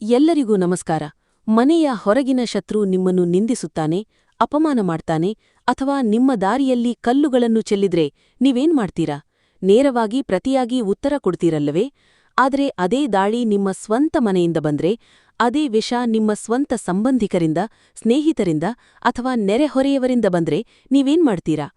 ಎಲ್ಲರಿಗೂ ನಮಸ್ಕಾರ. ಮನೆಯ ಹೊರಗಿನ ಶತ್ರು ನಿಮ್ಮನ್ನು ನಿಂದಿಸುತ್ತಾನೆ, ಅಪಮಾನ ಮಾಡ್ತಾನೆ ಅಥವಾ ನಿಮ್ಮ ದಾರಿಯಲ್ಲಿ ಕಲ್ಲುಗಳನ್ನು ಚೆಲ್ಲಿದ್ರೆ ನೀವೇನ್ ಮಾಡ್ತೀರಾ? ನೇರವಾಗಿ ಪ್ರತಿಯಾಗಿ ಉತ್ತರ ಕೊಡ್ತೀರಲ್ಲವೇ? ಆದರೆ ಅದೇ ದಾಳಿ ನಿಮ್ಮ ಸ್ವಂತ ಮನೆಯಿಂದ ಬಂದ್ರೆ, ಅದೇ ವಿಷ ನಿಮ್ಮ ಸ್ವಂತ ಸಂಬಂಧಿಕರಿಂದ, ಸ್ನೇಹಿತರಿಂದ ಅಥವಾ ನೆರೆಹೊರೆಯವರಿಂದ ಬಂದ್ರೆ ನೀವೇನ್ ಮಾಡ್ತೀರಾ?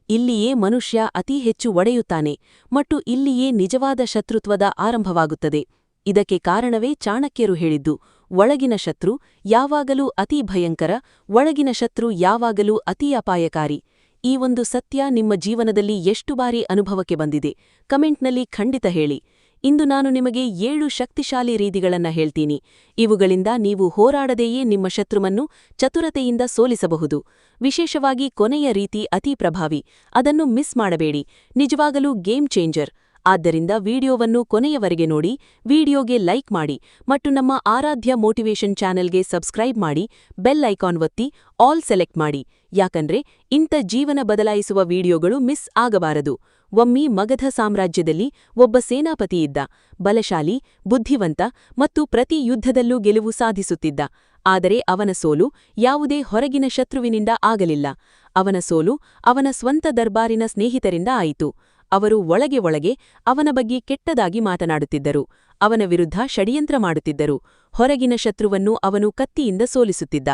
ಇಲ್ಲಿಯೇ ಮನುಷ್ಯ ಅತಿ ಹೆಚ್ಚು ಒಡೆಯುತ್ತಾನೆ ಮತ್ತು ಇಲ್ಲಿಯೇ ನಿಜವಾದ ಶತ್ರುತ್ವದ ಆರಂಭವಾಗುತ್ತದೆ. ಇದಕ್ಕೆ ಕಾರಣವೇ ಚಾಣಕ್ಯರು ಹೇಳಿದ್ದು, ಒಳಗಿನ ಶತ್ರು ಯಾವಾಗಲೂ ಅತಿ ಭಯಂಕರ, ಒಳಗಿನ ಶತ್ರು ಯಾವಾಗಲೂ ಅತಿ ಅಪಾಯಕಾರಿ. ಈ ಒಂದು ಸತ್ಯ ನಿಮ್ಮ ಜೀವನದಲ್ಲಿ ಎಷ್ಟು ಬಾರಿ ಅನುಭವಕ್ಕೆ ಬಂದಿದೆ? ಕಮೆಂಟ್ನಲ್ಲಿ ಖಂಡಿತ ಹೇಳಿ. ಇಂದು ನಾನು ನಿಮಗೆ 7 ಶಕ್ತಿಶಾಲಿ ರೀತಿಗಳನ್ನ ಹೇಳ್ತೀನಿ. ಇವುಗಳಿಂದ ನೀವು ಹೋರಾಡದೆಯೇ ನಿಮ್ಮ ಶತ್ರುವನ್ನು ಚತುರತೆಯಿಂದ ಸೋಲಿಸಬಹುದು. ವಿಶೇಷವಾಗಿ ಕೊನೆಯ ರೀತಿ ಅತಿ ಪ್ರಭಾವಿ. ಅದನ್ನು ಮಿಸ್ ಮಾಡಬೇಡಿ. ನಿಜವಾಗಲೂ ಗೇಮ್ ಚೇಂಜರ್. ಆದ್ದರಿಂದ ವಿಡಿಯೋವನ್ನು ಕೊನೆಯವರೆಗೆ ನೋಡಿ, ವಿಡಿಯೋಗೆ ಲೈಕ್ ಮಾಡಿ ಮತ್ತು ನಮ್ಮ ಆರಾಧ್ಯ ಮೋಟಿವೇಶನ್ ಚಾನೆಲ್ಗೆ ಸಬ್ಸ್ಕ್ರೈಬ್ ಮಾಡಿ, ಬೆಲ್ ಐಕಾನ್ ಒತ್ತಿ ಆಲ್ ಸೆಲೆಕ್ಟ್ ಮಾಡಿ. ಯಾಕಂದ್ರೆ ಇಂಥ ಜೀವನ ಬದಲಾಯಿಸುವ ವಿಡಿಯೋಗಳು ಮಿಸ್ ಆಗಬಾರದು. ಒಮ್ಮೆ ಮಗಧ ಸಾಮ್ರಾಜ್ಯದಲ್ಲಿ ಒಬ್ಬ ಸೇನಾಪತಿ ಇದ್ದ. ಬಲಶಾಲಿ, ಬುದ್ಧಿವಂತ ಮತ್ತು ಪ್ರತಿ ಯುದ್ಧದಲ್ಲೂ ಗೆಲುವು ಸಾಧಿಸುತ್ತಿದ್ದ. ಆದರೆ ಅವನ ಸೋಲು ಯಾವುದೇ ಹೊರಗಿನ ಶತ್ರುವಿನಿಂದ ಆಗಲಿಲ್ಲ. ಅವನ ಸೋಲು ಅವನ ಸ್ವಂತ ದರ್ಬಾರಿನ ಸ್ನೇಹಿತರಿಂದ ಆಯಿತು. ಅವರು ಒಳಗೆ ಅವನ ಬಗ್ಗೆ ಕೆಟ್ಟದಾಗಿ ಮಾತನಾಡುತ್ತಿದ್ದರು. ಅವನ ವಿರುದ್ಧ ಷಡ್ಯಂತ್ರ ಮಾಡುತ್ತಿದ್ದರು. ಹೊರಗಿನ ಶತ್ರುವನ್ನು ಅವನು ಕತ್ತಿಯಿಂದ ಸೋಲಿಸುತ್ತಿದ್ದ.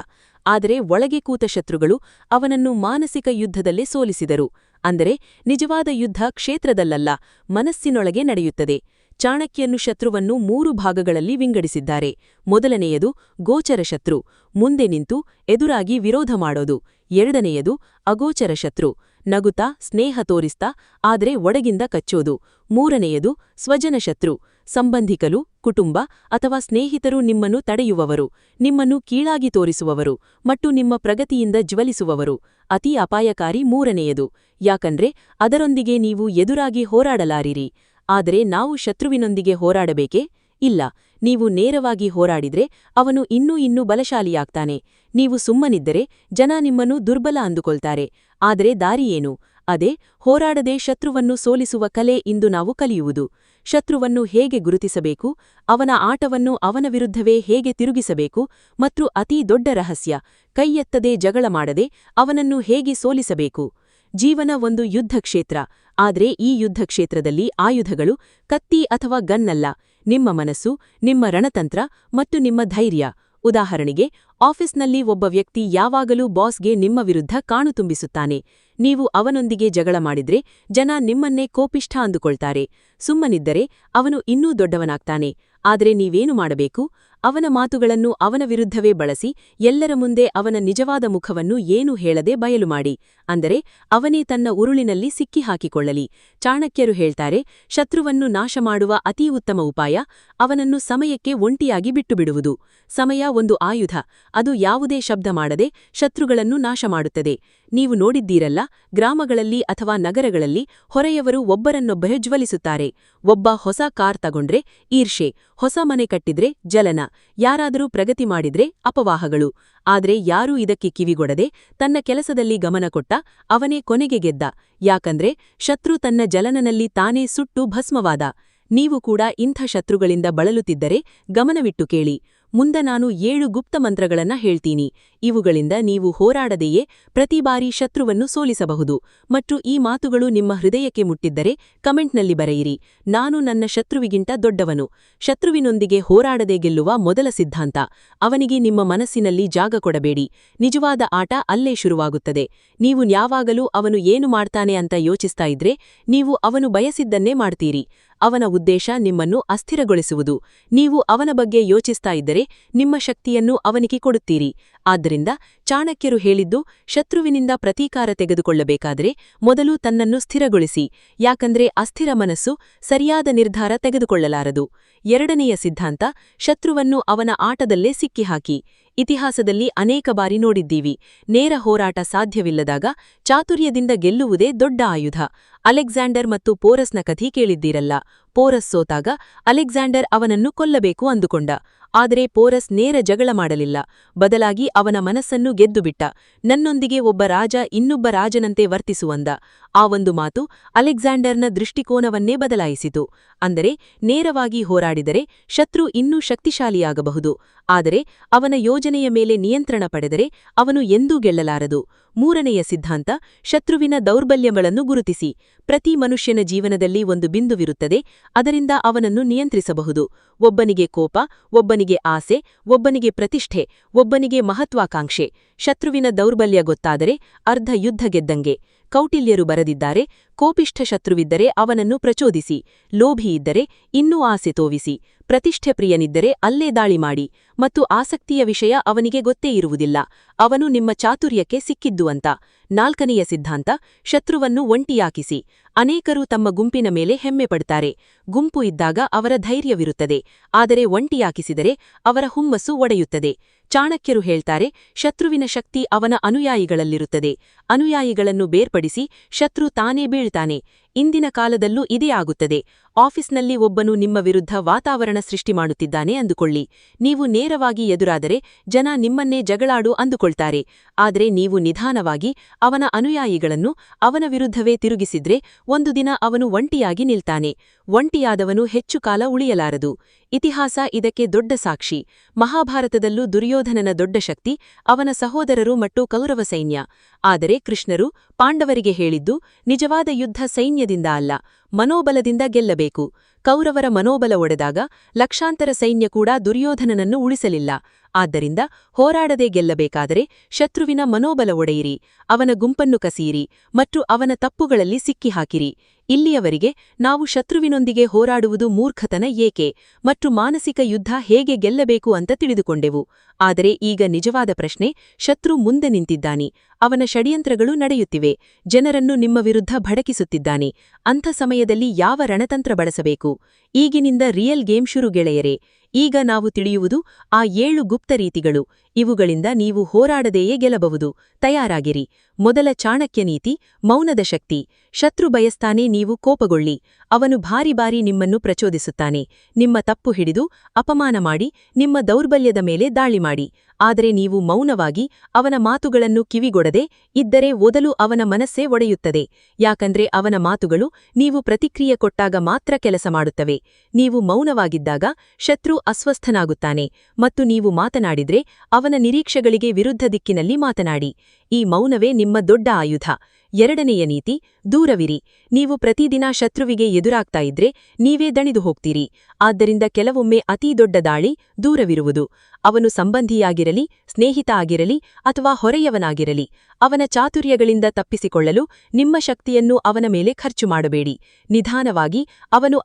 ಆದರೆ ಒಳಗೆ ಕೂತ ಶತ್ರುಗಳು ಅವನನ್ನು ಮಾನಸಿಕ ಯುದ್ಧದಲ್ಲೇ ಸೋಲಿಸಿದರು. ಅಂದರೆ ನಿಜವಾದ ಯುದ್ಧ ಕ್ಷೇತ್ರದಲ್ಲಲ್ಲ, ಮನಸ್ಸಿನೊಳಗೆ ನಡೆಯುತ್ತದೆ. ಚಾಣಕ್ಯನು ಶತ್ರುವನ್ನು 3 ಭಾಗಗಳಲ್ಲಿ ವಿಂಗಡಿಸಿದ್ದಾರೆ. ಮೊದಲನೆಯದು ಗೋಚರ ಶತ್ರು, ಮುಂದೆ ನಿಂತು ಎದುರಾಗಿ ವಿರೋಧ ಮಾಡೋದು. ಎರಡನೆಯದು ಅಗೋಚರ ಶತ್ರು, ನಗುತ್ತಾ ಸ್ನೇಹ ತೋರಿಸ್ತಾ ಆದರೆ ಒಳಗಿಂದ ಕಚ್ಚೋದು. ಮೂರನೆಯದು ಸ್ವಜನ ಶತ್ರು, ಸಂಬಂಧಿಕರು, ಕುಟುಂಬ ಅಥವಾ ಸ್ನೇಹಿತರು ನಿಮ್ಮನ್ನು ತಡೆಯುವವರು, ನಿಮ್ಮನ್ನು ಕೀಳಾಗಿ ತೋರಿಸುವವರು ಮತ್ತು ನಿಮ್ಮ ಪ್ರಗತಿಯಿಂದ ಜ್ವಲಿಸುವವರು. ಅತಿ ಅಪಾಯಕಾರಿ ಮೂರನೆಯದು, ಯಾಕಂದ್ರೆ ಅದರೊಂದಿಗೆ ನೀವು ಎದುರಾಗಿ ಹೋರಾಡಲಾರಿರಿ. ಆದರೆ ನಾವು ಶತ್ರುವಿನೊಂದಿಗೆ ಹೋರಾಡಬೇಕೇ? ಇಲ್ಲ. ನೀವು ನೇರವಾಗಿ ಹೋರಾಡಿದ್ರೆ ಅವನು ಇನ್ನೂ ಬಲಶಾಲಿಯಾಗ್ತಾನೆ. ನೀವು ಸುಮ್ಮನಿದ್ದರೆ ಜನ ನಿಮ್ಮನ್ನು ದುರ್ಬಲ ಅಂದುಕೊಳ್ತಾರೆ. ಆದರೆ ದಾರಿಯೇನು? ಅದೇ ಹೋರಾಡದೆ ಶತ್ರುವನ್ನು ಸೋಲಿಸುವ ಕಲೆ ಇಂದು ನಾವು ಕಲಿಯುವುದು. ಶತ್ರುವನ್ನು ಹೇಗೆ ಗುರುತಿಸಬೇಕು, ಅವನ ಆಟವನ್ನು ಅವನ ವಿರುದ್ಧವೇ ಹೇಗೆ ತಿರುಗಿಸಬೇಕು ಮತ್ತು ಅತೀ ದೊಡ್ಡ ರಹಸ್ಯ, ಕೈಯೆತ್ತದೇ ಜಗಳ ಮಾಡದೆ ಅವನನ್ನು ಹೇಗೆ ಸೋಲಿಸಬೇಕು. ಜೀವನ ಒಂದು ಯುದ್ಧ ಕ್ಷೇತ್ರ. ಆದ್ರೆ ಈ ಯುದ್ಧ ಕ್ಷೇತ್ರದಲ್ಲಿ ಆಯುಧಗಳು ಕತ್ತಿ ಅಥವಾ ಗನ್ನಲ್ಲ, ನಿಮ್ಮ ಮನಸ್ಸು, ನಿಮ್ಮ ರಣತಂತ್ರ ಮತ್ತು ನಿಮ್ಮ ಧೈರ್ಯ. ಉದಾಹರಣೆಗೆ, ಆಫೀಸ್ನಲ್ಲಿ ಒಬ್ಬ ವ್ಯಕ್ತಿ ಯಾವಾಗಲೂ ಬಾಸ್ಗೆ ನಿಮ್ಮ ವಿರುದ್ಧ ಕಾಣು ತುಂಬಿಸುತ್ತಾನೆ. ನೀವು ಅವನೊಂದಿಗೆ ಜಗಳ ಮಾಡಿದ್ರೆ ಜನ ನಿಮ್ಮನ್ನೇ ಕೋಪಿಷ್ಠ ಅಂದುಕೊಳ್ತಾರೆ. ಸುಮ್ಮನಿದ್ದರೆ ಅವನು ಇನ್ನೂ ದೊಡ್ಡವನಾಗ್ತಾನೆ. ಆದರೆ ನೀವೇನು ಮಾಡಬೇಕು? ಅವನ ಮಾತುಗಳನ್ನು ಅವನ ವಿರುದ್ಧವೇ ಬಳಸಿ ಎಲ್ಲರ ಮುಂದೆ ಅವನ ನಿಜವಾದ ಮುಖವನ್ನು ಏನೂ ಹೇಳದೆ ಬಯಲು ಮಾಡಿ. ಅಂದರೆ ಅವನೇ ತನ್ನ ಉರುಳಿನಲ್ಲಿ ಸಿಕ್ಕಿ ಹಾಕಿಕೊಳ್ಳಲಿ. ಚಾಣಕ್ಯರು ಹೇಳ್ತಾರೆ, ಶತ್ರುವನ್ನು ನಾಶ ಮಾಡುವ ಅತೀ ಉತ್ತಮ ಉಪಾಯ ಅವನನ್ನು ಸಮಯಕ್ಕೆ ಒಂಟಿಯಾಗಿ ಬಿಟ್ಟುಬಿಡುವುದು. ಸಮಯ ಒಂದು ಆಯುಧ. ಅದು ಯಾವುದೇ ಶಬ್ದ ಮಾಡದೆ ಶತ್ರುಗಳನ್ನು ನಾಶ ಮಾಡುತ್ತದೆ. ನೀವು ನೋಡಿದ್ದೀರಲ್ಲ, ಗ್ರಾಮಗಳಲ್ಲಿ ಅಥವಾ ನಗರಗಳಲ್ಲಿ ಹೊರೆಯವರು ಒಬ್ಬರನ್ನೊಬ್ಬರು ಜ್ವಲಿಸುತ್ತಾರೆ. ಒಬ್ಬ ಹೊಸ ಕಾರ್ ತಗೊಂಡ್ರೆ ಈರ್ಷೆ, ಹೊಸ ಮನೆ ಕಟ್ಟಿದ್ರೆ ಜಲನ, ಯಾರಾದರೂ ಪ್ರಗತಿ ಮಾಡಿದ್ರೆ ಅಪವಾಹಗಳು. ಆದ್ರೆ ಯಾರೂ ಇದಕ್ಕೆ ಕಿವಿಗೊಡದೆ ತನ್ನ ಕೆಲಸದಲ್ಲಿ ಗಮನ ಕೊಟ್ಟ ಅವನೇ ಕೊನೆಗೆ ಗೆದ್ದ. ಯಾಕಂದ್ರೆ ಶತ್ರು ತನ್ನ ಜಲನನಲ್ಲಿ ತಾನೇ ಸುಟ್ಟು ಭಸ್ಮವಾದ. ನೀವು ಕೂಡ ಇಂಥ ಶತ್ರುಗಳಿಂದ ಬಳಲುತ್ತಿದ್ದರೆ ಗಮನವಿಟ್ಟು ಕೇಳಿ. ಮುಂದೆ ನಾನು 7 ಗುಪ್ತ ಮಂತ್ರಗಳನ್ನ ಹೇಳ್ತೀನಿ. ಇವುಗಳಿಂದ ನೀವು ಹೋರಾಡದೆಯೇ ಪ್ರತಿ ಬಾರಿ ಶತ್ರುವನ್ನು ಸೋಲಿಸಬಹುದು. ಮತ್ತು ಈ ಮಾತುಗಳು ನಿಮ್ಮ ಹೃದಯಕ್ಕೆ ಮುಟ್ಟಿದ್ದರೆ ಕಮೆಂಟ್ನಲ್ಲಿ ಬರೆಯಿರಿ, ನಾನು ನನ್ನ ಶತ್ರುವಿಗಿಂತ ದೊಡ್ಡವನು. ಶತ್ರುವಿನೊಂದಿಗೆ ಹೋರಾಡದೆ ಗೆಲ್ಲುವ ಮೊದಲ ಸಿದ್ಧಾಂತ, ಅವನಿಗೆ ನಿಮ್ಮ ಮನಸ್ಸಿನಲ್ಲಿ ಜಾಗ ಕೊಡಬೇಡಿ. ನಿಜವಾದ ಆಟ ಅಲ್ಲೇ ಶುರುವಾಗುತ್ತದೆ. ನೀವು ಯಾವಾಗಲೂ ಅವನು ಏನು ಮಾಡ್ತಾನೆ ಅಂತ ಯೋಚಿಸ್ತಾ ಇದ್ರೆ ನೀವು ಅವನು ಬಯಸಿದ್ದನ್ನೇ ಮಾಡ್ತೀರಿ. ಅವನ ಉದ್ದೇಶ ನಿಮ್ಮನ್ನು ಅಸ್ಥಿರಗೊಳಿಸುವುದು. ನೀವು ಅವನ ಬಗ್ಗೆ ಯೋಚಿಸ್ತಾ ಇದ್ದರೆ ನಿಮ್ಮ ಶಕ್ತಿಯನ್ನು ಅವನಿಗೆ ಕೊಡುತ್ತೀರಿ. ಆದ್ದರಿಂದ ಚಾಣಕ್ಯರು ಹೇಳಿದ್ದು, ಶತ್ರುವಿನಿಂದ ಪ್ರತೀಕಾರ ತೆಗೆದುಕೊಳ್ಳಬೇಕಾದ್ರೆ ಮೊದಲು ತನ್ನನ್ನು ಸ್ಥಿರಗೊಳಿಸಿ. ಯಾಕಂದ್ರೆ ಅಸ್ಥಿರ ಮನಸ್ಸು ಸರಿಯಾದ ನಿರ್ಧಾರ ತೆಗೆದುಕೊಳ್ಳಲಾರದು. ಎರಡನೆಯ ಸಿದ್ಧಾಂತ, ಶತ್ರುವನ್ನು ಅವನ ಆಟದಲ್ಲೇ ಸಿಕ್ಕಿಹಾಕಿ. ಇತಿಹಾಸದಲ್ಲಿ ಅನೇಕ ಬಾರಿ ನೋಡಿದ್ದೀವಿ, ನೇರ ಹೋರಾಟ ಸಾಧ್ಯವಿಲ್ಲದಾಗ ಚಾತುರ್ಯದಿಂದ ಗೆಲ್ಲುವುದೇ ದೊಡ್ಡ ಆಯುಧ. ಅಲೆಕ್ಸಾಂಡರ್ ಮತ್ತು ಪೋರಸ್ನ ಕಥೆ ಕೇಳಿದ್ದೀರಲ್ಲ. ಪೋರಸ್ ಸೋತಾಗ ಅಲೆಕ್ಸಾಂಡರ್ ಅವನನ್ನು ಕೊಲ್ಲಬೇಕು ಅಂದುಕೊಂಡ. ಆದರೆ ಪೋರಸ್ ನೇರ ಜಗಳ ಮಾಡಲಿಲ್ಲ, ಬದಲಾಗಿ ಅವನ ಮನಸ್ಸನ್ನು ಗೆದ್ದುಬಿಟ್ಟ. ನನ್ನೊಂದಿಗೆ ಒಬ್ಬ ರಾಜ ಇನ್ನೊಬ್ಬ ರಾಜನಂತೆ ವರ್ತಿಸುವಂದ. ಆ ಒಂದು ಮಾತು ಅಲೆಕ್ಸಾಂಡರ್ನ ದೃಷ್ಟಿಕೋನವನ್ನೇ ಬದಲಾಯಿಸಿತು. ಅಂದರೆ ನೇರವಾಗಿ ಹೋರಾಡಿದರೆ ಶತ್ರು ಇನ್ನೂ ಶಕ್ತಿಶಾಲಿಯಾಗಬಹುದು, ಆದರೆ ಅವನ ಯೋಜನೆಯ ಮೇಲೆ ನಿಯಂತ್ರಣ ಪಡೆದರೆ ಅವನು ಎಂದೂ ಗೆಲ್ಲಲಾರದು. ಮೂರನೆಯ ಸಿದ್ಧಾಂತ, ಶತ್ರುವಿನ ದೌರ್ಬಲ್ಯಗಳನ್ನು ಗುರುತಿಸಿ. ಪ್ರತಿ ಮನುಷ್ಯನ ಜೀವನದಲ್ಲಿ ಒಂದು ಬಿಂದುವಿರುತ್ತದೆ, ಅದರಿಂದ ಅವನನ್ನು ನಿಯಂತ್ರಿಸಬಹುದು. ಒಬ್ಬನಿಗೆ ಕೋಪ, ಒಬ್ಬನಿಗೆ ಆಸೆ, ಒಬ್ಬನಿಗೆ ಪ್ರತಿಷ್ಠೆ, ಒಬ್ಬನಿಗೆ ಮಹತ್ವಾಕಾಂಕ್ಷೆ. ಶತ್ರುವಿನ ದೌರ್ಬಲ್ಯ ಗೊತ್ತಾದರೆ ಅರ್ಧ ಯುದ್ಧ ಗೆದ್ದಂಗೆ. ಕೌಟಿಲ್ಯರು ಬರೆದಿದ್ದಾರೆ, ಕೋಪಿಷ್ಠ ಶತ್ರುವಿದ್ದರೆ ಅವನನ್ನು ಪ್ರಚೋದಿಸಿ, ಲೋಭಿಯಿದ್ದರೆ ಇನ್ನೂ ಆಸೆ ತೋವಿಸಿ, ಪ್ರತಿಷ್ಠೆ ಪ್ರಿಯನಿದ್ದರೆ ಅಲ್ಲೇ ದಾಳಿ ಮಾಡಿ, ಮತ್ತು ಆಸಕ್ತಿಯ ವಿಷಯ ಅವನಿಗೆ ಗೊತ್ತೇ ಇರುವುದಿಲ್ಲ, ಅವನು ನಿಮ್ಮ ಚಾತುರ್ಯಕ್ಕೆ ಸಿಕ್ಕಿದ್ದು ಅಂತ. ನಾಲ್ಕನೆಯ ಸಿದ್ಧಾಂತ, ಶತ್ರುವನ್ನು ಒಂಟಿಯಾಕಿಸಿ. ಅನೇಕರು ತಮ್ಮ ಗುಂಪಿನ ಮೇಲೆ ಹೆಮ್ಮೆ ಪಡ್ತಾರೆ. ಗುಂಪು ಇದ್ದಾಗ ಅವರ ಧೈರ್ಯವಿರುತ್ತದೆ, ಆದರೆ ಒಂಟಿಯಾಕಿಸಿದರೆ ಅವರ ಹುಮ್ಮಸ್ಸು ಒಡೆಯುತ್ತದೆ. ಚಾಣಕ್ಯರು ಹೇಳ್ತಾರೆ, ಶತ್ರುವಿನ ಶಕ್ತಿ ಅವನ ಅನುಯಾಯಿಗಳಲ್ಲಿರುತ್ತದೆ. ಅನುಯಾಯಿಗಳನ್ನು ಬೇರ್ಪಡಿಸಿ ಶತ್ರು ತಾನೇ ಬೀಳ್ತಾನೆ. ಇಂದಿನ ಕಾಲದಲ್ಲೂ ಇದೇ ಆಗುತ್ತದೆ. ಆಫೀಸ್ನಲ್ಲಿ ಒಬ್ಬನು ನಿಮ್ಮ ವಿರುದ್ಧ ವಾತಾವರಣ ಸೃಷ್ಟಿ ಮಾಡುತ್ತಿದ್ದಾನೆ ಅಂದುಕೊಳ್ಳಿ. ನೀವು ನೇರವಾಗಿ ಎದುರಾದರೆ ಜನ ನಿಮ್ಮನ್ನೇ ಜಗಳಾಡು ಅಂದುಕೊಳ್ತಾರೆ. ಆದರೆ ನೀವು ನಿಧಾನವಾಗಿ ಅವನ ಅನುಯಾಯಿಗಳನ್ನು ಅವನ ವಿರುದ್ಧವೇ ತಿರುಗಿಸಿದ್ರೆ ಒಂದು ದಿನ ಅವನು ಒಂಟಿಯಾಗಿ ನಿಲ್ತಾನೆ. ಒಂಟಿಯಾದವನು ಹೆಚ್ಚು ಕಾಲ ಉಳಿಯಲಾರದು. ಇತಿಹಾಸ ಇದಕ್ಕೆ ದೊಡ್ಡ ಸಾಕ್ಷಿ. ಮಹಾಭಾರತದಲ್ಲೂ ದುರ್ಯೋಧನನ ದೊಡ್ಡ ಶಕ್ತಿ ಅವನ ಸಹೋದರರು ಮತ್ತು ಕೌರವ ಸೈನ್ಯ. ಆದರೆ ಕೃಷ್ಣರು ಪಾಂಡವರಿಗೆ ಹೇಳಿದ್ದು, ನಿಜವಾದ ಯುದ್ಧ ಸೈನ್ಯದಿಂದ ಅಲ್ಲ, ಮನೋಬಲದಿಂದ ಗೆಲ್ಲಬೇಕು. ಕೌರವರ ಮನೋಬಲ ಒಡೆದಾಗ ಲಕ್ಷಾಂತರ ಸೈನ್ಯ ಕೂಡ ದುರ್ಯೋಧನನನ್ನು ಉಳಿಸಲಿಲ್ಲ. ಆದ್ದರಿಂದ ಹೋರಾಡದೆ ಗೆಲ್ಲಬೇಕಾದರೆ ಶತ್ರುವಿನ ಮನೋಬಲ ಒಡೆಯಿರಿ, ಅವನ ಗುಂಪನ್ನು ಕಸಿಯಿರಿ ಮತ್ತು ಅವನ ತಪ್ಪುಗಳಲ್ಲಿ ಸಿಕ್ಕಿಹಾಕಿರಿ. ಇಲ್ಲಿಯವರೆಗೆ ನಾವು ಶತ್ರುವಿನೊಂದಿಗೆ ಹೋರಾಡುವುದು ಮೂರ್ಖತನ ಏಕೆ ಮತ್ತು ಮಾನಸಿಕ ಯುದ್ಧ ಹೇಗೆ ಗೆಲ್ಲಬೇಕು ಅಂತ ತಿಳಿದುಕೊಂಡೆವು. ಆದರೆ ಈಗ ನಿಜವಾದ ಪ್ರಶ್ನೆ, ಶತ್ರು ಮುಂದೆ ನಿಂತಿದ್ದಾನೆ, ಅವನ ಷಡ್ಯಂತ್ರಗಳು ನಡೆಯುತ್ತಿವೆ, ಜನರನ್ನು ನಿಮ್ಮ ವಿರುದ್ಧ ಭಡಕಿಸುತ್ತಿದ್ದಾನೆ. ಅಂಥ ಸಮಯದಲ್ಲಿ ಯಾವ ರಣತಂತ್ರ ಬಳಸಬೇಕು? ಈಗಿನಿಂದ ರಿಯಲ್ ಗೇಮ್ ಶುರು ಗೆಳೆಯರೇ. ಈಗ ನಾವು ತಿಳಿಯುವುದು ಆ 7 ಗುಪ್ತ ರೀತಿಗಳು. ಇವುಗಳಿಂದ ನೀವು ಹೋರಾಡದೆಯೇ ಗೆಲ್ಲಬಹುದು. ತಯಾರಾಗಿರಿ. ಮೊದಲ ಚಾಣಕ್ಯ ನೀತಿ, ಮೌನದ ಶಕ್ತಿ. ಶತ್ರು ಬಯಸ್ತಾನೆ ನೀವು ಕೋಪಗೊಳ್ಳಿ. ಅವನು ಬಾರಿ ಬಾರಿ ನಿಮ್ಮನ್ನು ಪ್ರಚೋದಿಸುತ್ತಾನೆ, ನಿಮ್ಮ ತಪ್ಪು ಹಿಡಿದು ಅಪಮಾನ ಮಾಡಿ, ನಿಮ್ಮ ದೌರ್ಬಲ್ಯದ ಮೇಲೆ ದಾಳಿ ಮಾಡಿ. ಆದರೆ ನೀವು ಮೌನವಾಗಿ ಅವನ ಮಾತುಗಳನ್ನು ಕಿವಿಗೊಡದೆ ಇದ್ದರೆ ಮೊದಲು ಅವನ ಮನಸ್ಸೇ ಒಡೆಯುತ್ತದೆ. ಯಾಕಂದ್ರೆ ಅವನ ಮಾತುಗಳು ನೀವು ಪ್ರತಿಕ್ರಿಯೆ ಕೊಟ್ಟಾಗ ಮಾತ್ರ ಕೆಲಸ ಮಾಡುತ್ತವೆ. ನೀವು ಮೌನವಾಗಿದ್ದಾಗ ಶತ್ರು ಅಸ್ವಸ್ಥನಾಗುತ್ತಾನೆ, ಮತ್ತು ನೀವು ಮಾತನಾಡಿದ್ರೆ ಅವನ ನಿರೀಕ್ಷೆಗಳಿಗೆ ವಿರುದ್ಧ ದಿಕ್ಕಿನಲ್ಲಿ ಮಾತನಾಡಿ. ಈ ಮೌನವೇ ನಿಮ್ಮ ದೊಡ್ಡ ಆಯುಧ. ಎರಡನೆಯ ನೀತಿ, ದೂರವಿರಿ. ನೀವು ಪ್ರತಿದಿನ ಶತ್ರುವಿಗೆ ಎದುರಾಗ್ತಾ ಇದ್ರೆ ನೀವೇ ದಣಿದು ಹೋಗ್ತೀರಿ. ಆದ್ದರಿಂದ ಕೆಲವೊಮ್ಮೆ ಅತೀ ದೊಡ್ಡ ದಾಳಿ ದೂರವಿರುವುದು. ಅವನು ಸಂಬಂಧಿಯಾಗಿರಲಿ, ಸ್ನೇಹಿತ ಆಗಿರಲಿ ಅಥವಾ ಹೊರೆಯವನಾಗಿರಲಿ, ಅವನ ಚಾತುರ್ಯಗಳಿಂದ ತಪ್ಪಿಸಿಕೊಳ್ಳಲು ನಿಮ್ಮ ಶಕ್ತಿಯನ್ನು ಅವನ ಮೇಲೆ ಖರ್ಚು ಮಾಡಬೇಡಿ. ನಿಧಾನವಾಗಿ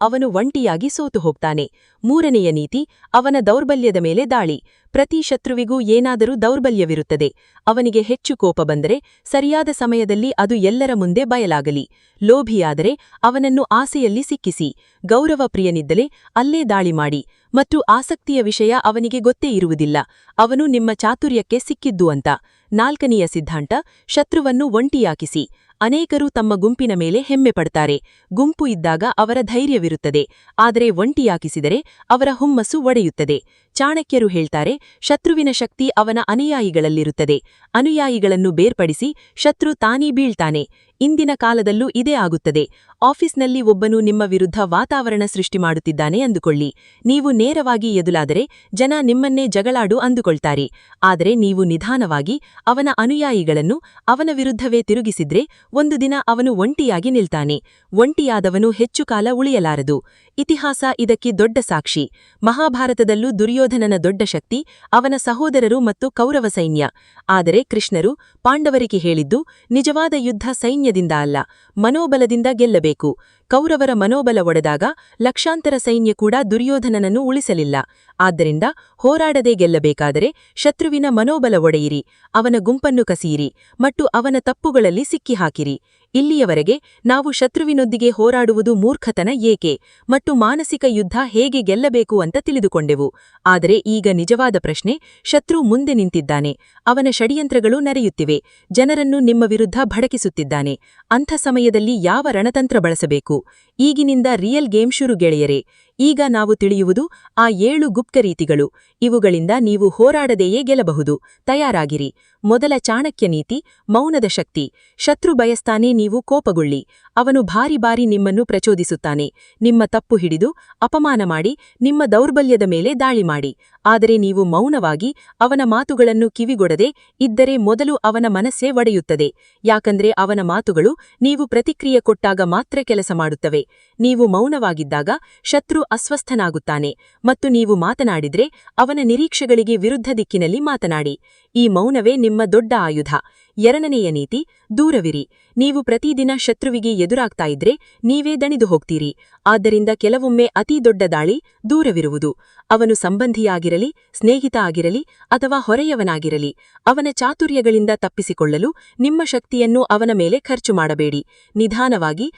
ಅವನು ಒಂಟಿಯಾಗಿ ಸೋತು ಹೋಗ್ತಾನೆ. ಮೂರನೆಯ ನೀತಿ, ಅವನ ದೌರ್ಬಲ್ಯದ ಮೇಲೆ ದಾಳಿ. ಪ್ರತಿ ಶತ್ರುವಿಗೂ ಏನಾದರೂ ದೌರ್ಬಲ್ಯವಿರುತ್ತದೆ. ಅವನಿಗೆ ಹೆಚ್ಚು ಕೋಪ ಬಂದರೆ ಸರಿಯಾದ ಸಮಯದಲ್ಲಿ ಅದು ಎಲ್ಲರ ಮುಂದೆ ಬಯಲಾಗಲಿ. ಲೋಭಿಯಾದರೆ ಅವನನ್ನು ಆಸೆಯಲ್ಲಿ ಸಿಕ್ಕಿಸಿ. ಗೌರವ ಪ್ರಿಯನಿದ್ದಲೇ ಅಲ್ಲೇ ದಾಳಿ ಮಾಡಿ. ಮತ್ತು ಆಸಕ್ತಿಯ ವಿಷಯ ಅವನಿಗೆ ಗೊತ್ತೇ ಇರುವುದಿಲ್ಲ, ಅವನು ನಿಮ್ಮ ಚಾತುರ್ಯಕ್ಕೆ ಸಿಕ್ಕಿದ್ದು ಅಂತ. ನಾಲ್ಕನೆಯ ಸಿದ್ಧಾಂತ, ಶತ್ರುವನ್ನು ಒಂಟಿಯಾಕಿಸಿ. ಅನೇಕರು ತಮ್ಮ ಗುಂಪಿನ ಮೇಲೆ ಹೆಮ್ಮೆ ಪಡ್ತಾರೆ. ಗುಂಪು ಇದ್ದಾಗ ಅವರ ಧೈರ್ಯವಿರುತ್ತದೆ, ಆದರೆ ಒಂಟಿಯಾಕಿಸಿದರೆ ಅವರ ಹುಮ್ಮಸ್ಸು ಒಡೆಯುತ್ತದೆ. ಚಾಣಕ್ಯರು ಹೇಳ್ತಾರೆ, ಶತ್ರುವಿನ ಶಕ್ತಿ ಅವನ ಅನುಯಾಯಿಗಳಲ್ಲಿರುತ್ತದೆ. ಅನುಯಾಯಿಗಳನ್ನು ಬೇರ್ಪಡಿಸಿ ಶತ್ರು ತಾನೇ ಬೀಳ್ತಾನೆ. ಇಂದಿನ ಕಾಲದಲ್ಲೂ ಇದೇ ಆಗುತ್ತದೆ. ಆಫೀಸ್ನಲ್ಲಿ ಒಬ್ಬನು ನಿಮ್ಮ ವಿರುದ್ಧ ವಾತಾವರಣ ಸೃಷ್ಟಿ ಮಾಡುತ್ತಿದ್ದಾನೆ ಅಂದುಕೊಳ್ಳಿ. ನೀವು ನೇರವಾಗಿ ಎದುರಾದರೆ ಜನ ನಿಮ್ಮನ್ನೇ ಜಗಳಾಡು ಅಂದುಕೊಳ್ತಾರೆ. ಆದರೆ ನೀವು ನಿಧಾನವಾಗಿ ಅವನ ಅನುಯಾಯಿಗಳನ್ನು ಅವನ ವಿರುದ್ಧವೇ ತಿರುಗಿಸಿದ್ರೆ ಒಂದು ದಿನ ಅವನು ಒಂಟಿಯಾಗಿ ನಿಲ್ತಾನೆ. ಒಂಟಿಯಾದವನು ಹೆಚ್ಚು ಕಾಲ ಉಳಿಯಲಾರದು. ಇತಿಹಾಸ ಇದಕ್ಕೆ ದೊಡ್ಡ ಸಾಕ್ಷಿ. ಮಹಾಭಾರತದಲ್ಲೂ ದುರ್ಯೋಧನನ ದೊಡ್ಡ ಶಕ್ತಿ ಅವನ ಸಹೋದರರು ಮತ್ತು ಕೌರವ ಸೈನ್ಯ. ಆದರೆ ಕೃಷ್ಣರು ಪಾಂಡವರಿಗೆ ಹೇಳಿದ್ದು, ನಿಜವಾದ ಯುದ್ಧ ಸೈನ್ಯದಿಂದ ಅಲ್ಲ, ಮನೋಬಲದಿಂದ ಗೆಲ್ಲಬೇಕು. ಕೌರವರ ಮನೋಬಲ ಒಡೆದಾಗ ಲಕ್ಷಾಂತರ ಸೈನ್ಯ ಕೂಡ ದುರ್ಯೋಧನನನ್ನು ಉಳಿಸಲಿಲ್ಲ. ಆದ್ದರಿಂದ ಹೋರಾಡದೆ ಗೆಲ್ಲಬೇಕಾದರೆ ಶತ್ರುವಿನ ಮನೋಬಲ ಒಡೆಯಿರಿ, ಅವನ ಗುಂಪನ್ನು ಕಸಿಯಿರಿ ಮತ್ತು ಅವನ ತಪ್ಪುಗಳಲ್ಲಿ ಸಿಕ್ಕಿಹಾಕಿರಿ. ಇಲ್ಲಿಯವರೆಗೆ ನಾವು ಶತ್ರುವಿನೊಂದಿಗೆ ಹೋರಾಡುವುದು ಮೂರ್ಖತನ ಏಕೆ ಮತ್ತು ಮಾನಸಿಕ ಯುದ್ಧ ಹೇಗೆ ಗೆಲ್ಲಬೇಕು ಅಂತ ತಿಳಿದುಕೊಂಡೆವು. ಆದರೆ ಈಗ ನಿಜವಾದ ಪ್ರಶ್ನೆ, ಶತ್ರು ಮುಂದೆ ನಿಂತಿದ್ದಾನೆ, ಅವನ ಷಡ್ಯಂತ್ರಗಳು ನಡೆಯುತ್ತಿವೆ, ಜನರನ್ನು ನಿಮ್ಮ ವಿರುದ್ಧ ಭಡಕಿಸುತ್ತಿದ್ದಾನೆ. ಅಂಥ ಸಮಯದಲ್ಲಿ ಯಾವ ರಣತಂತ್ರ ಬಳಸಬೇಕು? ಈಗಿನಿಂದ ರಿಯಲ್ ಗೇಮ್ ಶುರು ಗೆಳೆಯರೇ. ಈಗ ನಾವು ತಿಳಿಯುವುದು ಆ 7 ಗುಪ್ತ ರೀತಿಗಳು. ಇವುಗಳಿಂದ ನೀವು ಹೋರಾಡದೆಯೇ ಗೆಲ್ಲಬಹುದು. ತಯಾರಾಗಿರಿ. ಮೊದಲ ಚಾಣಕ್ಯ ನೀತಿ, ಮೌನದ ಶಕ್ತಿ. ಶತ್ರು ಬಯಸ್ತಾನೆ ನೀವು ಕೋಪಗೊಳ್ಳಿ. ಅವನು ಬಾರಿ ಬಾರಿ ನಿಮ್ಮನ್ನು ಪ್ರಚೋದಿಸುತ್ತಾನೆ, ನಿಮ್ಮ ತಪ್ಪು ಹಿಡಿದು ಅಪಮಾನ ಮಾಡಿ, ನಿಮ್ಮ ದೌರ್ಬಲ್ಯದ ಮೇಲೆ ದಾಳಿ ಮಾಡಿ. ಆದರೆ ನೀವು ಮೌನವಾಗಿ ಅವನ ಮಾತುಗಳನ್ನು ಕಿವಿಗೊಡದೆ ಇದ್ದರೆ ಮೊದಲು ಅವನ ಮನಸ್ಸೇ ಒಡೆಯುತ್ತದೆ. ಯಾಕಂದ್ರೆ ಅವನ ಮಾತುಗಳು ನೀವು ಪ್ರತಿಕ್ರಿಯೆ ಕೊಟ್ಟಾಗ ಮಾತ್ರ ಕೆಲಸ ಮಾಡುತ್ತವೆ. ನೀವು ಮೌನವಾಗಿದ್ದಾಗ ಶತ್ರು ಅಸ್ವಸ್ಥನಾಗುತ್ತಾನೆ ಮತ್ತು ನೀವು ಮಾತನಾಡಿದ್ರೆ ಅವನ ನಿರೀಕ್ಷೆಗಳಿಗೆ ವಿರುದ್ಧ ದಿಕ್ಕಿನಲ್ಲಿ ಮಾತನಾಡಿ. ಈ ಮೌನವೇ ನಿಮ್ಮ ದೊಡ್ಡ ಆಯುಧ. ಎರಡನೆಯ ನೀತಿ, ದೂರವಿರಿ. ನೀವು ಪ್ರತಿದಿನ ಶತ್ರುವಿಗೆ ಎದುರಾಗ್ತಾ ಇದ್ರೆ ನೀವೇ ದಣಿದು ಹೋಗ್ತೀರಿ. ಆದ್ದರಿಂದ ಕೆಲವೊಮ್ಮೆ ಅತೀ ದೊಡ್ಡ ದಾಳಿ ದೂರವಿರುವುದು. ಅವನು ಸಂಬಂಧಿಯಾಗಿರಲಿ, ಸ್ನೇಹಿತ ಆಗಿರಲಿ ಅಥವಾ ಹೊರೆಯವನಾಗಿರಲಿ, ಅವನ ಚಾತುರ್ಯಗಳಿಂದ ತಪ್ಪಿಸಿಕೊಳ್ಳಲು ನಿಮ್ಮ ಶಕ್ತಿಯನ್ನು ಅವನ ಮೇಲೆ ಖರ್ಚು ಮಾಡಬೇಡಿ. ನಿಧಾನವಾಗಿ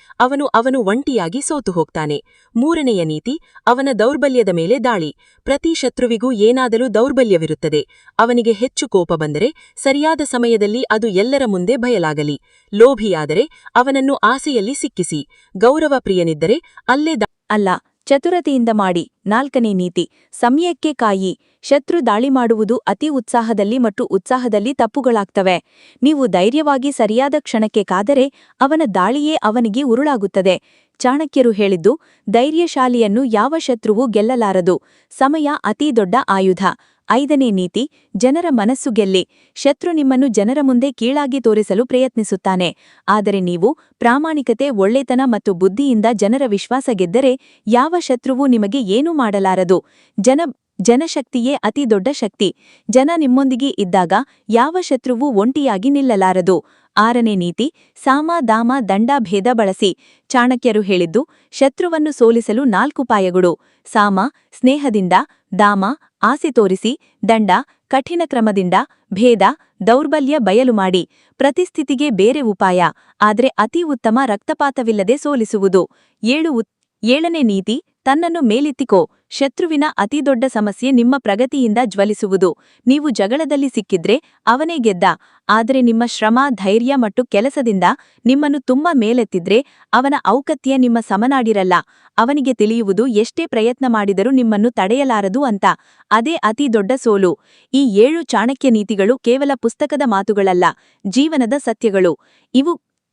ಅವನು ಒಂಟಿಯಾಗಿ ಸೋತು ಹೋಗ್ತಾನೆ. ಮೂರನೆಯ ನೀತಿ, ಅವನ ದೌರ್ಬಲ್ಯದ ಮೇಲೆ ದಾಳಿ. ಪ್ರತಿ ಶತ್ರುವಿಗೂ ಏನಾದರೂ ದೌರ್ಬಲ್ಯವಿರುತ್ತದೆ. ಅವನಿಗೆ ಹೆಚ್ಚು ಕೋಪ ಬಂದರೆ ಸರಿಯಾದ ಸಮಯದಲ್ಲಿ ಅದು ಎಲ್ಲರ ಮುಂದೆ ಬಯಲಾಗಲಿ. ಲೋಭಿಯಾದರೆ ಅವನನ್ನು ಆಸೆಯಲ್ಲಿ ಸಿಕ್ಕಿಸಿ. ಗೌರವ ಪ್ರಿಯನಿದ್ದರೆ ಅಲ್ಲೇ ಅಲ್ಲ, ಚತುರತೆಯಿಂದ ಮಾಡಿ. 4ನೇ ನೀತಿ, ಸಮಯಕ್ಕೆ ಕಾಯಿ. ಶತ್ರು ದಾಳಿ ಮಾಡುವುದು ಅತಿ ಉತ್ಸಾಹದಲ್ಲಿ ಮತ್ತು ಉತ್ಸಾಹದಲ್ಲಿ ತಪ್ಪುಗಳಾಗ್ತವೆ. ನೀವು ಧೈರ್ಯವಾಗಿ ಸರಿಯಾದ ಕ್ಷಣಕ್ಕೆ ಕಾದರೆ ಅವನ ದಾಳಿಯೇ ಅವನಿಗೆ ಉರುಳಾಗುತ್ತದೆ. ಚಾಣಕ್ಯರು ಹೇಳಿದ್ದು, ಧೈರ್ಯಶಾಲಿಯನ್ನು ಯಾವ ಶತ್ರುವೂ ಗೆಲ್ಲಲಾರದು. ಸಮಯ ಅತೀ ದೊಡ್ಡ ಆಯುಧ. 5ನೇ ನೀತಿ, ಜನರ ಮನಸ್ಸು ಗೆಲ್ಲಿ. ಶತ್ರು ನಿಮ್ಮನ್ನು ಜನರ ಮುಂದೆ ಕೀಳಾಗಿ ತೋರಿಸಲು ಪ್ರಯತ್ನಿಸುತ್ತಾನೆ. ಆದರೆ ನೀವು ಪ್ರಾಮಾಣಿಕತೆ, ಒಳ್ಳೆತನ ಮತ್ತು ಬುದ್ಧಿಯಿಂದ ಜನರ ವಿಶ್ವಾಸ ಗೆದ್ದರೆ ಯಾವ ಶತ್ರುವೂ ನಿಮಗೆ ಏನೂ ಮಾಡಲಾರದು. ಜನಶಕ್ತಿಯೇ ಅತಿ ದೊಡ್ಡ ಶಕ್ತಿ. ಜನ ನಿಮ್ಮೊಂದಿಗೆ ಇದ್ದಾಗ ಯಾವ ಶತ್ರುವೂ ಒಂಟಿಯಾಗಿ ನಿಲ್ಲಲಾರದು. 6ನೇ ನೀತಿ, ಸಾಮ ದಾಮ ದಂಡ ಭೇದ ಬಳಸಿ. ಚಾಣಕ್ಯರು ಹೇಳಿದ್ದು, ಶತ್ರುವನ್ನು ಸೋಲಿಸಲು 4 ಉಪಾಯಗಳು. ಸಾಮ, ಸ್ನೇಹದಿಂದ. ದಾಮ, ಆಸೆ ತೋರಿಸಿ. ದಂಡ, ಕಠಿಣ ಕ್ರಮದಿಂದ. ಭೇದ, ದೌರ್ಬಲ್ಯ ಬಯಲು ಮಾಡಿ. ಪ್ರತಿಸ್ಥಿತಿಗೆ ಬೇರೆ ಉಪಾಯ, ಆದರೆ ಅತಿ ಉತ್ತಮ ರಕ್ತಪಾತವಿಲ್ಲದೆ ಸೋಲಿಸುವುದು. 7ನೇ ನೀತಿ, ತನ್ನನ್ನು ಮೇಲೆತ್ತಿಕೋ. ಶತ್ರುವಿನ ಅತಿದೊಡ್ಡ ಸಮಸ್ಯೆ ನಿಮ್ಮ ಪ್ರಗತಿಯಿಂದ ಜ್ವಲಿಸುವುದು. ನೀವು ಜಗಳದಲ್ಲಿ ಸಿಕ್ಕಿದ್ರೆ ಅವನೇ ಗೆದ್ದ. ಆದರೆ ನಿಮ್ಮ ಶ್ರಮ, ಧೈರ್ಯ ಮತ್ತು ಕೆಲಸದಿಂದ ನಿಮ್ಮನ್ನು ತುಂಬಾ ಮೇಲೆತ್ತಿದ್ರೆ ಅವನ ಔಕತ್ಯ ನಿಮ್ಮ ಸಮನಾಡಿರಲ್ಲ. ಅವನಿಗೆ ತಿಳಿಯುವುದು ಎಷ್ಟೇ ಪ್ರಯತ್ನ ಮಾಡಿದರೂ ನಿಮ್ಮನ್ನು ತಡೆಯಲಾರದು ಅಂತ. ಅದೇ ಅತಿ ದೊಡ್ಡ ಸೋಲು. ಈ 7 ಚಾಣಕ್ಯ ನೀತಿಗಳು ಕೇವಲ ಪುಸ್ತಕದ ಮಾತುಗಳಲ್ಲ, ಜೀವನದ ಸತ್ಯಗಳು.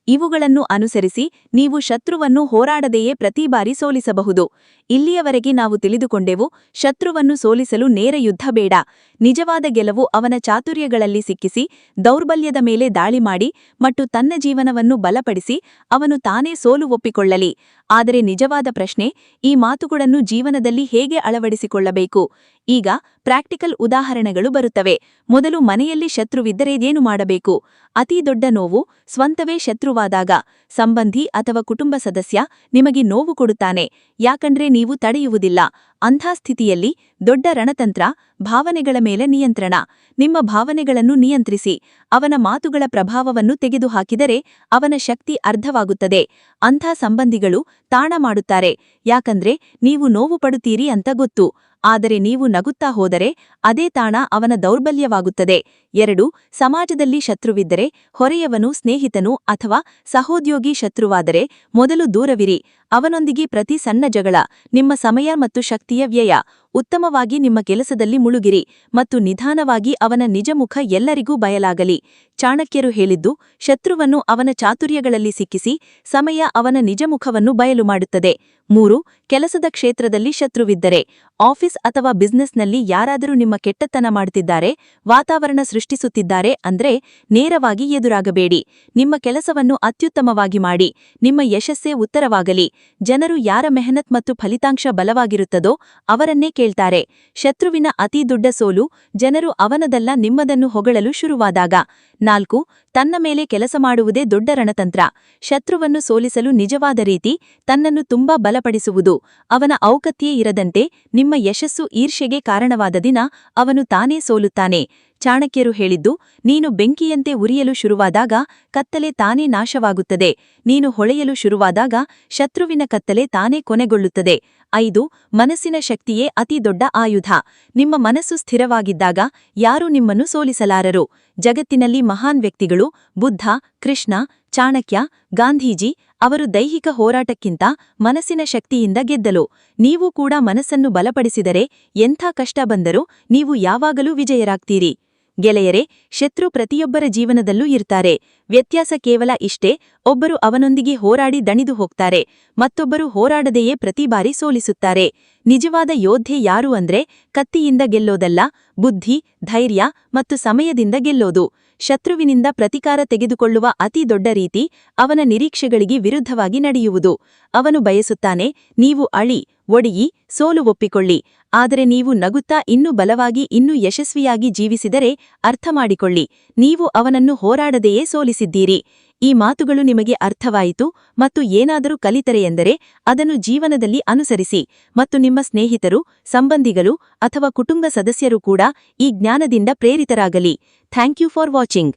ಇವುಗಳನ್ನು ಅನುಸರಿಸಿ ನೀವು ಶತ್ರುವನ್ನು ಹೋರಾಡದೆಯೇ ಪ್ರತಿ ಬಾರಿ ಸೋಲಿಸಬಹುದು. ಇಲ್ಲಿಯವರೆಗೆ ನಾವು ತಿಳಿದುಕೊಂಡೆವು, ಶತ್ರುವನ್ನು ಸೋಲಿಸಲು ನೇರ ಯುದ್ಧ ಬೇಡ. ನಿಜವಾದ ಗೆಲುವು ಅವನ ಚಾತುರ್ಯಗಳಲ್ಲಿ ಸಿಕ್ಕಿಸಿ, ದೌರ್ಬಲ್ಯದ ಮೇಲೆ ದಾಳಿ ಮಾಡಿ ಮತ್ತು ತನ್ನ ಜೀವನವನ್ನು ಬಲಪಡಿಸಿ ಅವನು ತಾನೇ ಸೋಲು ಒಪ್ಪಿಕೊಳ್ಳಲಿ. ಆದರೆ ನಿಜವಾದ ಪ್ರಶ್ನೆ, ಈ ಮಾತುಗಳನ್ನು ಜೀವನದಲ್ಲಿ ಹೇಗೆ ಅಳವಡಿಸಿಕೊಳ್ಳಬೇಕು? ಈಗ ಪ್ರಾಕ್ಟಿಕಲ್ ಉದಾಹರಣೆಗಳು ಬರುತ್ತವೆ. ಮೊದಲು, ಮನೆಯಲ್ಲಿ ಶತ್ರುವಿದ್ದರೆ ಏನು ಮಾಡಬೇಕು? ಅತೀ ದೊಡ್ಡ ನೋವು ಸ್ವಂತವೇ ಶತ್ರುವಾದಾಗ. ಸಂಬಂಧಿ ಅಥವಾ ಕುಟುಂಬ ಸದಸ್ಯ ನಿಮಗೆ ನೋವು ಕೊಡುತ್ತಾನೆ, ಯಾಕಂದ್ರೆ ನೀವು ತಡೆಯುವುದಿಲ್ಲ. ಅಂಥ ಸ್ಥಿತಿಯಲ್ಲಿ ದೊಡ್ಡ ರಣತಂತ್ರ, ಭಾವನೆಗಳ ಮೇಲೆ ನಿಯಂತ್ರಣ. ನಿಮ್ಮ ಭಾವನೆಗಳನ್ನು ನಿಯಂತ್ರಿಸಿ. ಅವನ ಮಾತುಗಳ ಪ್ರಭಾವವನ್ನು ತೆಗೆದುಹಾಕಿದರೆ ಅವನ ಶಕ್ತಿ ಅರ್ಧವಾಗುತ್ತದೆ. ಅಂಥ ಸಂಬಂಧಿಗಳು ತಾಣ ಮಾಡುತ್ತಾರೆ, ಯಾಕಂದ್ರೆ ನೀವು ನೋವು ಪಡುತ್ತೀರಿ ಅಂತ ಗೊತ್ತು. ಆದರೆ ನೀವು ನಗುತ್ತಾ ಹೋದರೆ ಅದೇ ತಾಣ ಅವನ ದೌರ್ಬಲ್ಯವಾಗುತ್ತದೆ. 2, ಸಮಾಜದಲ್ಲಿ ಶತ್ರುವಿದ್ದರೆ, ಹೊರೆಯವನು ಸ್ನೇಹಿತನು ಅಥವಾ ಸಹೋದ್ಯೋಗಿ ಶತ್ರುವಾದರೆ ಮೊದಲು ದೂರವಿರಿ. ಅವನೊಂದಿಗೆ ಪ್ರತಿ ಸಣ್ಣ ಜಗಳ ನಿಮ್ಮ ಸಮಯ ಮತ್ತು ಶಕ್ತಿಯ ವ್ಯಯ. ಉತ್ತಮವಾಗಿ ನಿಮ್ಮ ಕೆಲಸದಲ್ಲಿ ಮುಳುಗಿರಿ ಮತ್ತು ನಿಧಾನವಾಗಿ ಅವನ ನಿಜ ಮುಖ ಎಲ್ಲರಿಗೂ ಬಯಲಾಗಲಿ. ಚಾಣಕ್ಯರು ಹೇಳಿದ್ದು, ಶತ್ರುವನ್ನು ಅವನ ಚಾತುರ್ಯಗಳಲ್ಲಿ ಸಿಕ್ಕಿಸಿ, ಸಮಯ ಅವನ ನಿಜ ಮುಖವನ್ನು ಬಯಲು ಮಾಡುತ್ತದೆ. 3, ಕೆಲಸದ ಕ್ಷೇತ್ರದಲ್ಲಿ ಶತ್ರುವಿದ್ದರೆ, ಆಫೀಸ್ ಅಥವಾ ಬಿಸ್ನೆಸ್ನಲ್ಲಿ ಯಾರಾದರೂ ನಿಮ್ಮ ಕೆಟ್ಟತನ ಮಾಡುತ್ತಿದ್ದಾರೆ, ವಾತಾವರಣ ಸೃಷ್ಟಿಸುತ್ತಿದ್ದಾರೆ ಅಂದ್ರೆ ನೇರವಾಗಿ ಎದುರಾಗಬೇಡಿ. ನಿಮ್ಮ ಕೆಲಸವನ್ನು ಅತ್ಯುತ್ತಮವಾಗಿ ಮಾಡಿ. ನಿಮ್ಮ ಯಶಸ್ಸೇ ಉತ್ತರವಾಗಲಿ. ಜನರು ಯಾರ ಮೆಹನತ್ ಮತ್ತು ಫಲಿತಾಂಶ ಬಲವಾಗಿರುತ್ತದೋ ಅವರನ್ನೇ ಕೇಳ್ತಾರೆ. ಶತ್ರುವಿನ ಅತಿ ದೊಡ್ಡ ಸೋಲು ಜನರು ಅವನದಲ್ಲ ನಿಮ್ಮದನ್ನು ಹೊಗಳಲು ಶುರುವಾದಾಗ. 4, ತನ್ನ ಮೇಲೆ ಕೆಲಸ ಮಾಡುವುದೇ ದೊಡ್ಡ ರಣತಂತ್ರ. ಶತ್ರುವನ್ನು ಸೋಲಿಸಲು ನಿಜವಾದ ರೀತಿ ತನ್ನನ್ನು ತುಂಬಾ ಬಲಪಡಿಸುವುದು. ಅವನ ಔಕತ್ಯೇ ಇರದಂತೆ ನಿಮ್ಮ ಯಶಸ್ಸು ಈರ್ಷೆಗೆ ಕಾರಣವಾದ ದಿನ ಅವನು ತಾನೇ ಸೋಲುತ್ತಾನೆ. ಚಾಣಕ್ಯರು ಹೇಳಿದ್ದು, ನೀನು ಬೆಂಕಿಯಂತೆ ಉರಿಯಲು ಶುರುವಾದಾಗ ಕತ್ತಲೆ ತಾನೇ ನಾಶವಾಗುತ್ತದೆ, ನೀನು ಹೊಳೆಯಲು ಶುರುವಾದಾಗ ಶತ್ರುವಿನ ಕತ್ತಲೆ ತಾನೇ ಕೊನೆಗೊಳ್ಳುತ್ತದೆ. 5. ಮನಸ್ಸಿನ ಶಕ್ತಿಯೇ ಅತಿ ದೊಡ್ಡ ಆಯುಧ. ನಿಮ್ಮ ಮನಸ್ಸು ಸ್ಥಿರವಾಗಿದ್ದಾಗ ಯಾರೂ ನಿಮ್ಮನ್ನು ಸೋಲಿಸಲಾರರು. ಜಗತ್ತಿನಲ್ಲಿ ಮಹಾನ್ ವ್ಯಕ್ತಿಗಳು ಬುದ್ಧ, ಕೃಷ್ಣ, ಚಾಣಕ್ಯ, ಗಾಂಧೀಜಿ ಅವರು ದೈಹಿಕ ಹೋರಾಟಕ್ಕಿಂತ ಮನಸ್ಸಿನ ಶಕ್ತಿಯಿಂದ ಗೆದ್ದಲು. ನೀವು ಕೂಡ ಮನಸ್ಸನ್ನು ಬಲಪಡಿಸಿದರೆ ಎಂಥ ಕಷ್ಟ ಬಂದರೂ ನೀವು ಯಾವಾಗಲೂ ವಿಜಯರಾಗ್ತೀರಿ. ಗೆಳೆಯರೇ, ಶತ್ರು ಪ್ರತಿಯೊಬ್ಬರ ಜೀವನದಲ್ಲೂ ಇರ್ತಾರೆ. ವ್ಯತ್ಯಾಸ ಕೇವಲ ಇಷ್ಟೇ, ಒಬ್ಬರು ಅವನೊಂದಿಗೆ ಹೋರಾಡಿ ದಣಿದು ಹೋಗ್ತಾರೆ, ಮತ್ತೊಬ್ಬರು ಹೋರಾಡದೆಯೇ ಪ್ರತಿ ಬಾರಿ ಸೋಲಿಸುತ್ತಾರೆ. ನಿಜವಾದ ಯೋಧೆ ಯಾರು ಅಂದ್ರೆ ಕತ್ತಿಯಿಂದ ಗೆಲ್ಲೋದಲ್ಲ, ಬುದ್ಧಿ, ಧೈರ್ಯ ಮತ್ತು ಸಮಯದಿಂದ ಗೆಲ್ಲೋದು. ಶತ್ರುವಿನಿಂದ ಪ್ರತಿಕಾರ ತೆಗೆದುಕೊಳ್ಳುವ ಅತಿ ದೊಡ್ಡ ರೀತಿ ಅವನ ನಿರೀಕ್ಷೆಗಳಿಗೆ ವಿರುದ್ಧವಾಗಿ ನಡೆಯುವುದು. ಅವನು ಬಯಸುತ್ತಾನೆ, ನೀವು ಅಳಿ, ಒಡಿಯಿ, ಸೋಲು ಒಪ್ಪಿಕೊಳ್ಳಿ. ಆದರೆ ನೀವು ನಗುತ್ತಾ ಇನ್ನೂ ಬಲವಾಗಿ ಇನ್ನೂ ಯಶಸ್ವಿಯಾಗಿ ಜೀವಿಸಿದರೆ ಅರ್ಥಮಾಡಿಕೊಳ್ಳಿ, ನೀವು ಅವನನ್ನು ಹೋರಾಡದೆಯೇ ಸೋಲಿಸಿದ್ದೀರಿ. ಈ ಮಾತುಗಳು ನಿಮಗೆ ಅರ್ಥವಾಯಿತು ಮತ್ತು ಏನಾದರೂ ಕಲಿತರೆ ಎಂದರೆ ಅದನ್ನು ಜೀವನದಲ್ಲಿ ಅನುಸರಿಸಿ ಮತ್ತು ನಿಮ್ಮ ಸ್ನೇಹಿತರು, ಸಂಬಂಧಿಗಳು ಅಥವಾ ಕುಟುಂಬ ಸದಸ್ಯರು ಕೂಡ ಈ ಜ್ಞಾನದಿಂದ ಪ್ರೇರಿತರಾಗಲಿ. Thank you for watching.